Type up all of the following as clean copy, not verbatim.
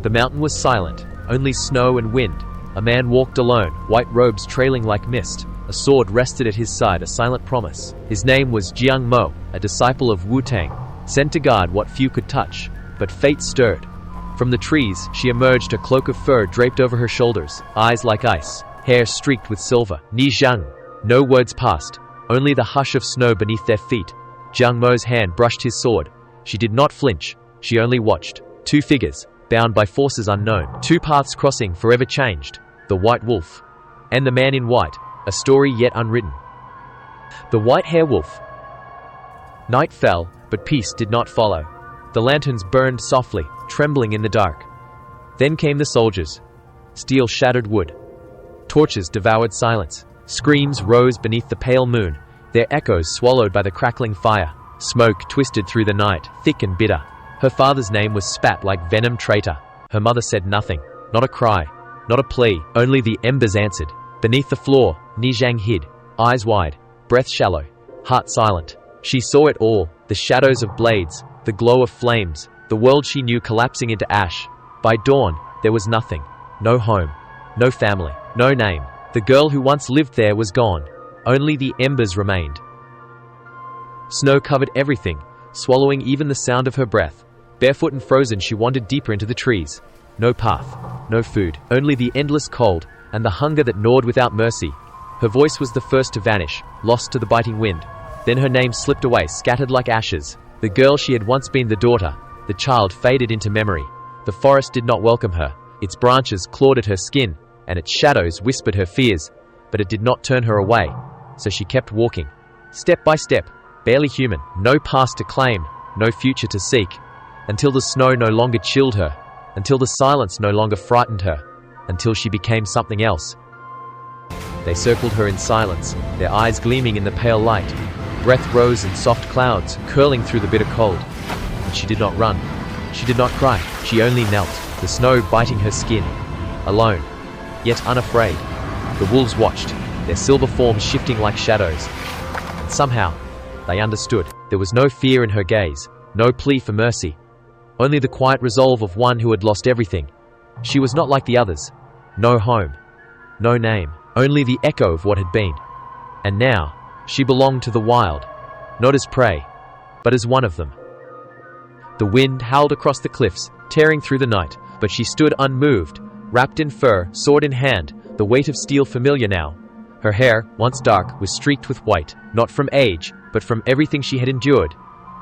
The mountain was silent, only snow and wind. A man walked alone, white robes trailing like mist. A sword rested at his side, a silent promise. His name was Jiang Mo, a disciple of Wu-Tang, sent to guard what few could touch. But fate stirred. From the trees, she emerged, a cloak of fur draped over her shoulders, eyes like ice, hair streaked with silver. Ni Zhang. No words passed, only the hush of snow beneath their feet. Jiang Mo's hand brushed his sword. She did not flinch, she only watched. Two figures, bound by forces unknown. Two paths crossing, forever changed. The White Wolf and the Man in White, a story yet unwritten. The White Hair Wolf. Night fell, but peace did not follow. The lanterns burned softly, trembling in the dark. Then came the soldiers. Steel shattered wood. Torches devoured silence. Screams rose beneath the pale moon, their echoes swallowed by the crackling fire. Smoke twisted through the night, thick and bitter. Her father's name was spat like venom. Traitor. Her mother said nothing, not a cry, not a plea, only the embers answered. Beneath the floor, Ni Zhang hid, eyes wide, breath shallow, heart silent. She saw it all, the shadows of blades, the glow of flames, the world she knew collapsing into ash. By dawn, there was nothing. No home, no family, no name. The girl who once lived there was gone. Only the embers remained. Snow covered everything, swallowing even the sound of her breath. Barefoot and frozen, she wandered deeper into the trees. No path, no food, only the endless cold and the hunger that gnawed without mercy. Her voice was the first to vanish, lost to the biting wind. Then her name slipped away, scattered like ashes. The girl she had once been, the daughter, the child, faded into memory. The forest did not welcome her. Its branches clawed at her skin, and its shadows whispered her fears. But it did not turn her away, so she kept walking. Step by step, barely human, no past to claim, no future to seek. Until the snow no longer chilled her, until the silence no longer frightened her, until she became something else. They circled her in silence, their eyes gleaming in the pale light. Breath rose in soft clouds, curling through the bitter cold. And she did not run. She did not cry. She only knelt, the snow biting her skin. Alone, yet unafraid. The wolves watched, their silver forms shifting like shadows. And somehow, they understood. There was no fear in her gaze, no plea for mercy. Only the quiet resolve of one who had lost everything. She was not like the others. No home, no name, only the echo of what had been. And now, she belonged to the wild, not as prey, but as one of them. The wind howled across the cliffs, tearing through the night, but she stood unmoved, wrapped in fur, sword in hand, the weight of steel familiar now. Her hair, once dark, was streaked with white, not from age, but from everything she had endured.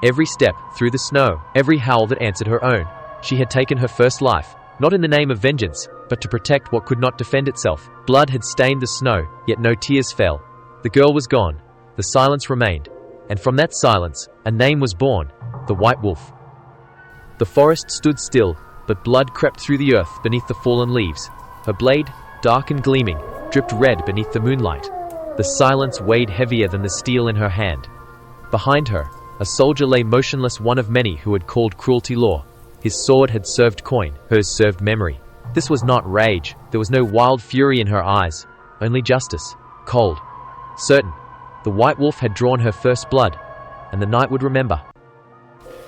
Every step through the snow, every howl that answered her own. She had taken her first life, not in the name of vengeance, but to protect what could not defend itself. Blood had stained the snow, yet no tears fell. The girl was gone. The silence remained. And from that silence, a name was born, the White Wolf. The forest stood still, but blood crept through the earth beneath the fallen leaves. Her blade, dark and gleaming, dripped red beneath the moonlight. The silence weighed heavier than the steel in her hand. Behind her, a soldier lay motionless, one of many who had called cruelty law. His sword had served coin, hers served memory. This was not rage. There was no wild fury in her eyes, only justice, cold, certain. The White Wolf had drawn her first blood, and the night would remember.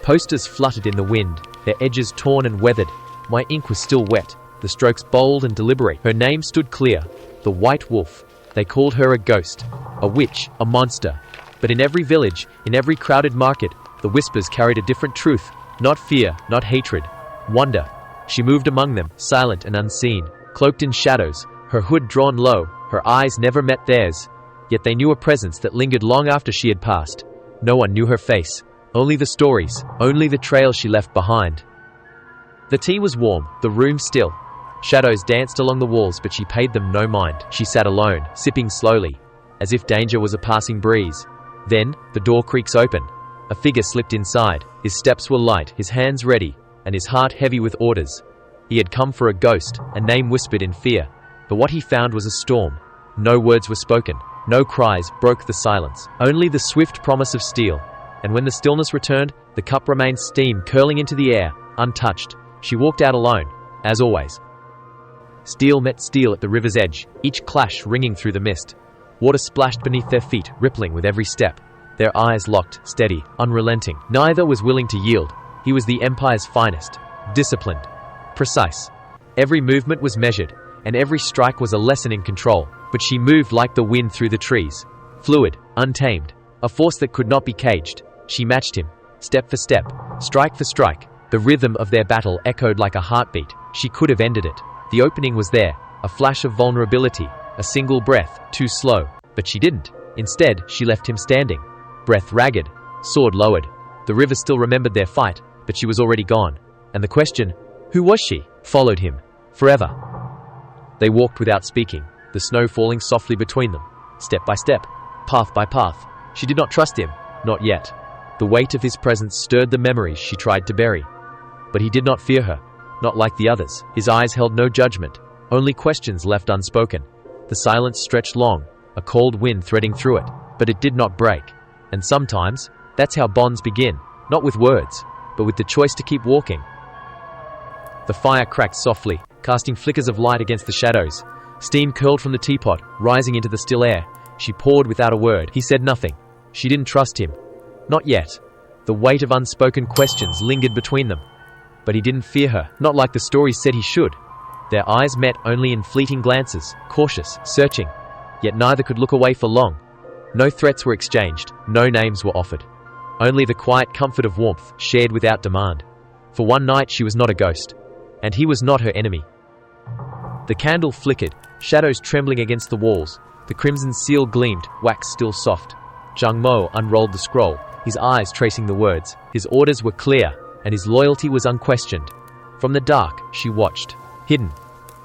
Posters fluttered in the wind, their edges torn and weathered. My ink was still wet, the strokes bold and deliberate. Her name stood clear, the White Wolf. They called her a ghost, a witch, a monster. But in every village, in every crowded market, the whispers carried a different truth. Not fear, not hatred, wonder. She moved among them, silent and unseen, cloaked in shadows, her hood drawn low, her eyes never met theirs. Yet they knew a presence that lingered long after she had passed. No one knew her face, only the stories, only the trail she left behind. The tea was warm, the room still. Shadows danced along the walls, but she paid them no mind. She sat alone, sipping slowly, as if danger was a passing breeze. Then, the door creaks open. A figure slipped inside. His steps were light, his hands ready, and his heart heavy with orders. He had come for a ghost, a name whispered in fear. But what he found was a storm. No words were spoken. No cries broke the silence. Only the swift promise of steel. And when the stillness returned, the cup remained steam curling into the air, untouched. She walked out alone, as always. Steel met steel at the river's edge, each clash ringing through the mist. Water splashed beneath their feet, rippling with every step. Their eyes locked, steady, unrelenting. Neither was willing to yield. He was the Empire's finest, disciplined, precise. Every movement was measured, and every strike was a lesson in control. But she moved like the wind through the trees. Fluid, untamed, a force that could not be caged. She matched him, step for step, strike for strike. The rhythm of their battle echoed like a heartbeat. She could have ended it. The opening was there, a flash of vulnerability, a single breath, too slow. But she didn't. Instead, she left him standing, breath ragged, sword lowered. The river still remembered their fight, but she was already gone. And the question, who was she, followed him, forever. They walked without speaking, the snow falling softly between them, step by step, path by path. She did not trust him, not yet. The weight of his presence stirred the memories she tried to bury. But he did not fear her, not like the others. His eyes held no judgment, only questions left unspoken. The silence stretched long, a cold wind threading through it, but it did not break. And sometimes, that's how bonds begin, not with words, but with the choice to keep walking. The fire cracked softly, casting flickers of light against the shadows. Steam curled from the teapot, rising into the still air. She poured without a word. He said nothing. She didn't trust him. Not yet. The weight of unspoken questions lingered between them. But he didn't fear her, not like the stories said he should. Their eyes met only in fleeting glances, cautious, searching. Yet neither could look away for long. No threats were exchanged, no names were offered. Only the quiet comfort of warmth, shared without demand. For one night she was not a ghost, and he was not her enemy. The candle flickered, shadows trembling against the walls. The crimson seal gleamed, wax still soft. Jiang Mo unrolled the scroll, his eyes tracing the words. His orders were clear, and his loyalty was unquestioned. From the dark, she watched, hidden,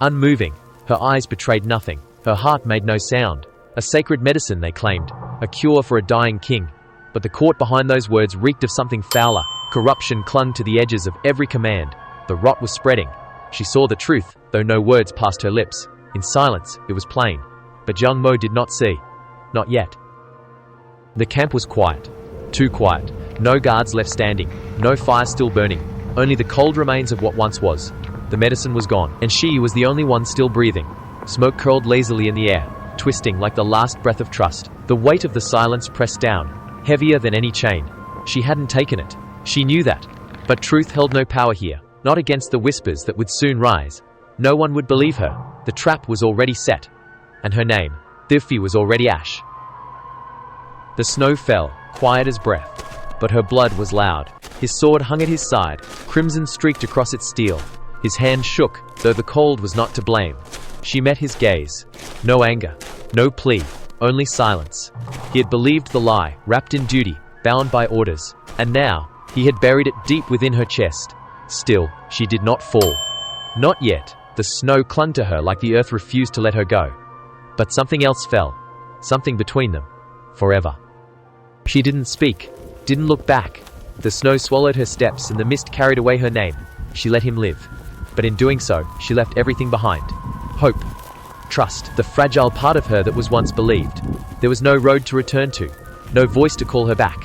unmoving. Her eyes betrayed nothing. Her heart made no sound. A sacred medicine, they claimed, a cure for a dying king. But the court behind those words reeked of something fouler. Corruption clung to the edges of every command. The rot was spreading. She saw the truth, though no words passed her lips. In silence, it was plain. But Jiang Mo did not see. Not yet. The camp was quiet. Too quiet. No guards left standing. No fire still burning. Only the cold remains of what once was. The medicine was gone, and she was the only one still breathing. Smoke curled lazily in the air, twisting like the last breath of trust. The weight of the silence pressed down, heavier than any chain. She hadn't taken it. She knew that. But truth held no power here, not against the whispers that would soon rise. No one would believe her. The trap was already set. And her name, Thiffi, was already ash. The snow fell, quiet as breath. But her blood was loud. His sword hung at his side, crimson streaked across its steel. His hand shook, though the cold was not to blame. She met his gaze. No anger, no plea, only silence. He had believed the lie, wrapped in duty, bound by orders. And now, he had buried it deep within her chest. Still, she did not fall. Not yet. The snow clung to her like the earth refused to let her go. But something else fell. Something between them. Forever. She didn't speak, didn't look back. The snow swallowed her steps and the mist carried away her name. She let him live. But in doing so, she left everything behind. Hope. Trust. The fragile part of her that was once believed. There was no road to return to. No voice to call her back.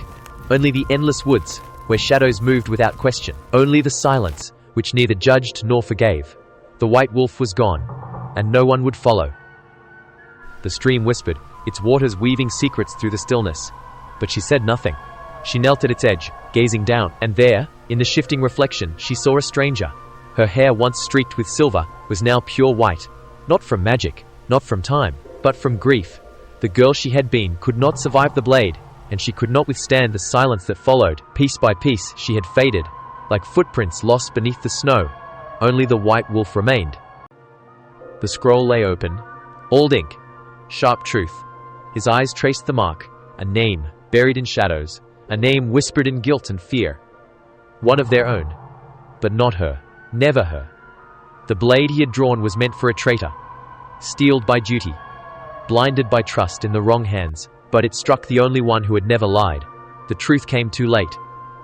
Only the endless woods, where shadows moved without question. Only the silence, which neither judged nor forgave. The white wolf was gone, and no one would follow. The stream whispered, its waters weaving secrets through the stillness. But she said nothing. She knelt at its edge, gazing down, and there, in the shifting reflection, she saw a stranger. Her hair, once streaked with silver, was now pure white. Not from magic, not from time, but from grief. The girl she had been could not survive the blade, and she could not withstand the silence that followed. Piece by piece, she had faded, like footprints lost beneath the snow. Only the white wolf remained. The scroll lay open, old ink, sharp truth. His eyes traced the mark, a name buried in shadows, a name whispered in guilt and fear. One of their own, but not her, never her. The blade he had drawn was meant for a traitor, steeled by duty, blinded by trust in the wrong hands, but it struck the only one who had never lied. The truth came too late.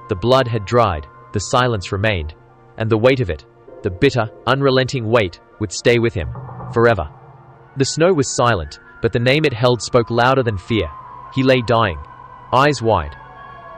The blood had dried, the silence remained, and the weight of it, the bitter, unrelenting weight, would stay with him, forever. The snow was silent, but the name it held spoke louder than fear. He lay dying, eyes wide,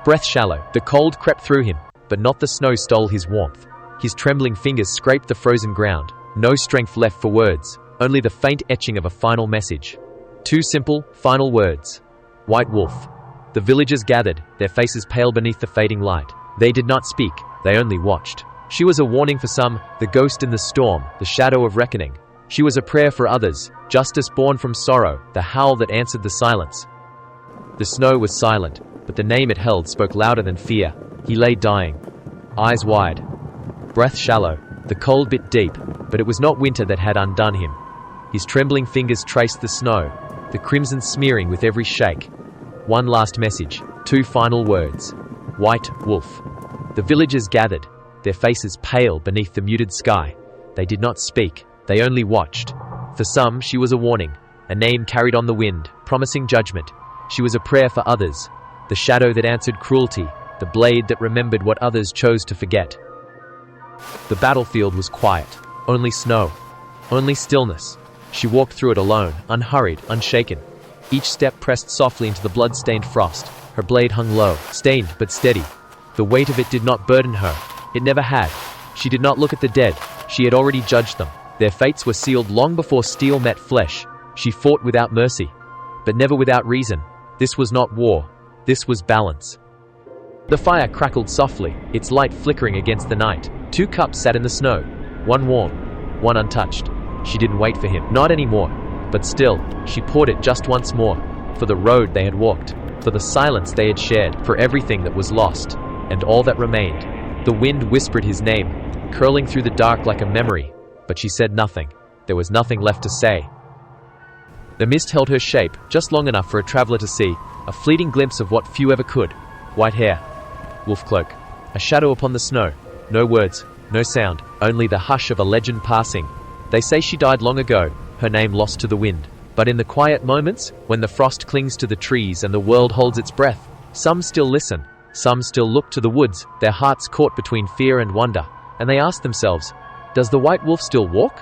breath shallow. The cold crept through him, but not the snow stole his warmth. His trembling fingers scraped the frozen ground. No strength left for words, only the faint etching of a final message. Two simple, final words. White wolf. The villagers gathered, their faces pale beneath the fading light. They did not speak, they only watched. She was a warning for some, the ghost in the storm, the shadow of reckoning. She was a prayer for others, justice born from sorrow, the howl that answered the silence. The snow was silent, but the name it held spoke louder than fear. He lay dying, eyes wide, breath shallow. The cold bit deep, but it was not winter that had undone him. His trembling fingers traced the snow, the crimson smearing with every shake. One last message, 2 final words. White wolf. The villagers gathered, their faces pale beneath the muted sky. They did not speak, they only watched. For some, she was a warning, a name carried on the wind, promising judgment. She was a prayer for others, the shadow that answered cruelty, the blade that remembered what others chose to forget. The battlefield was quiet, only snow, only stillness. She walked through it alone, unhurried, unshaken. Each step pressed softly into the blood-stained frost. Her blade hung low, stained but steady. The weight of it did not burden her. It never had. She did not look at the dead. She had already judged them. Their fates were sealed long before steel met flesh. She fought without mercy, but never without reason. This was not war. This was balance. The fire crackled softly, its light flickering against the night. 2 cups sat in the snow, one warm, one untouched. She didn't wait for him, not anymore. But still, she poured it just once more, for the road they had walked, for the silence they had shared, for everything that was lost, and all that remained. The wind whispered his name, curling through the dark like a memory, but she said nothing. There was nothing left to say. The mist held her shape, just long enough for a traveler to see, a fleeting glimpse of what few ever could. White hair, wolf cloak, a shadow upon the snow. No words, no sound, only the hush of a legend passing. They say she died long ago, her name lost to the wind. But in the quiet moments, when the frost clings to the trees and the world holds its breath, some still listen, some still look to the woods, their hearts caught between fear and wonder, and they ask themselves, does the white wolf still walk?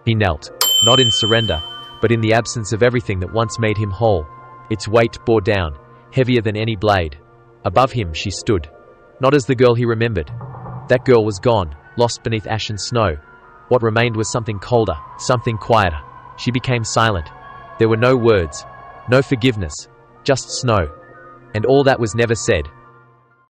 He knelt, not in surrender, but in the absence of everything that once made him whole. Its weight bore down, heavier than any blade. Above him she stood, not as the girl he remembered. That girl was gone, lost beneath ash and snow. What remained was something colder, something quieter. She became silent. There were no words, no forgiveness, just snow. And all that was never said,